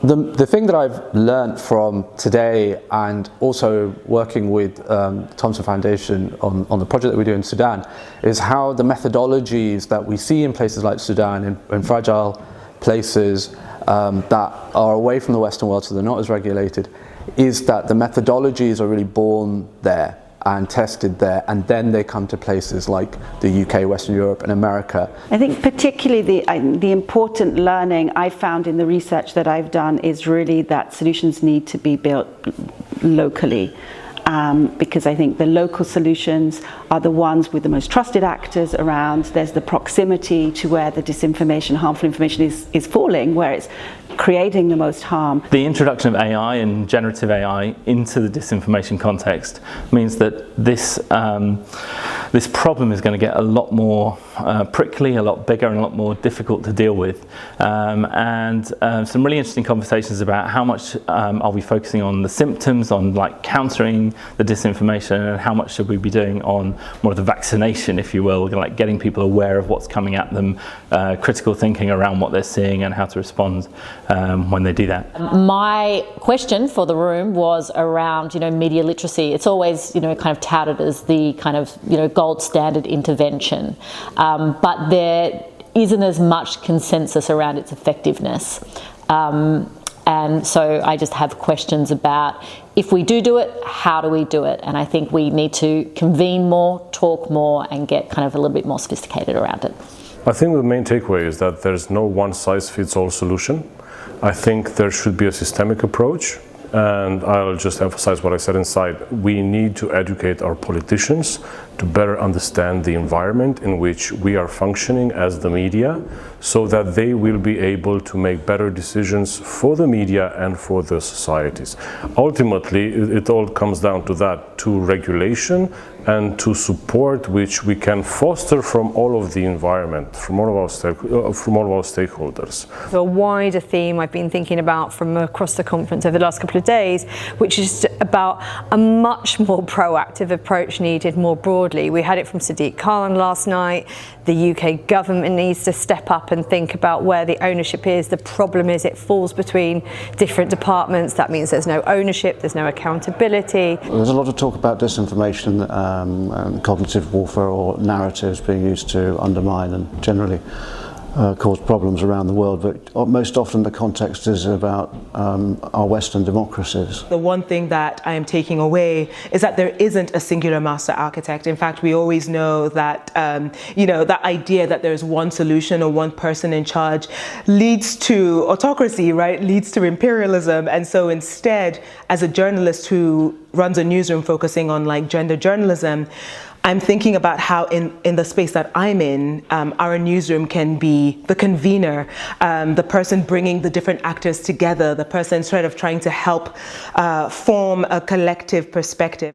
The thing that I've learned from today, and also working with Thomson Foundation on the project that we do in Sudan, is how the methodologies that we see in places like Sudan, in fragile places that are away from the Western world, so they're not as regulated, is that the methodologies are really born there and tested there, and then they come to places like the UK, Western Europe and America. I think particularly the important learning I found in the research that I've done is really that solutions need to be built locally. Because I think the local solutions are the ones with the most trusted actors around. There's the proximity to where the disinformation, harmful information is falling, where it's creating the most harm. The introduction of AI and generative AI into the disinformation context means that this problem is going to get a lot more prickly, a lot bigger and a lot more difficult to deal with. Some really interesting conversations about how much are we focusing on the symptoms, on like countering the disinformation, and how much should we be doing on more of the vaccination, if you will, like getting people aware of what's coming at them, critical thinking around what they're seeing and how to respond when they do that. My question for the room was around, media literacy. It's always, kind of touted as the kind of, gold standard intervention, but there isn't as much consensus around its effectiveness. And so I just have questions about, if we do it, how do we do it? And I think we need to convene more, talk more, and get kind of a little bit more sophisticated around it. I think the main takeaway is that there's no one-size-fits-all solution. I think there should be a systemic approach. And I'll just emphasize what I said inside. We need to educate our politicians to better understand the environment in which we are functioning as the media, so that they will be able to make better decisions for the media and for the societies. Ultimately, it all comes down to that, to regulation and to support which we can foster from all of the environment, from all of our stakeholders. A wider theme I've been thinking about from across the conference over the last couple of days, which is about a much more proactive approach needed more broadly. We had it from Sadiq Khan last night. The UK government needs to step up and think about where the ownership is. The problem is it falls between different departments. That means there's no ownership, there's no accountability. There's a lot of talk about disinformation and cognitive warfare, or narratives being used to undermine and generally cause problems around the world, but most often the context is about our Western democracies. The one thing that I am taking away is that there isn't a singular master architect. In fact, we always know that, that idea that there's one solution or one person in charge leads to autocracy, right? Leads to imperialism. And so instead, as a journalist who runs a newsroom focusing on like gender journalism, I'm thinking about how in the space that I'm in, our newsroom can be the convener, the person bringing the different actors together, the person sort of trying to help form a collective perspective.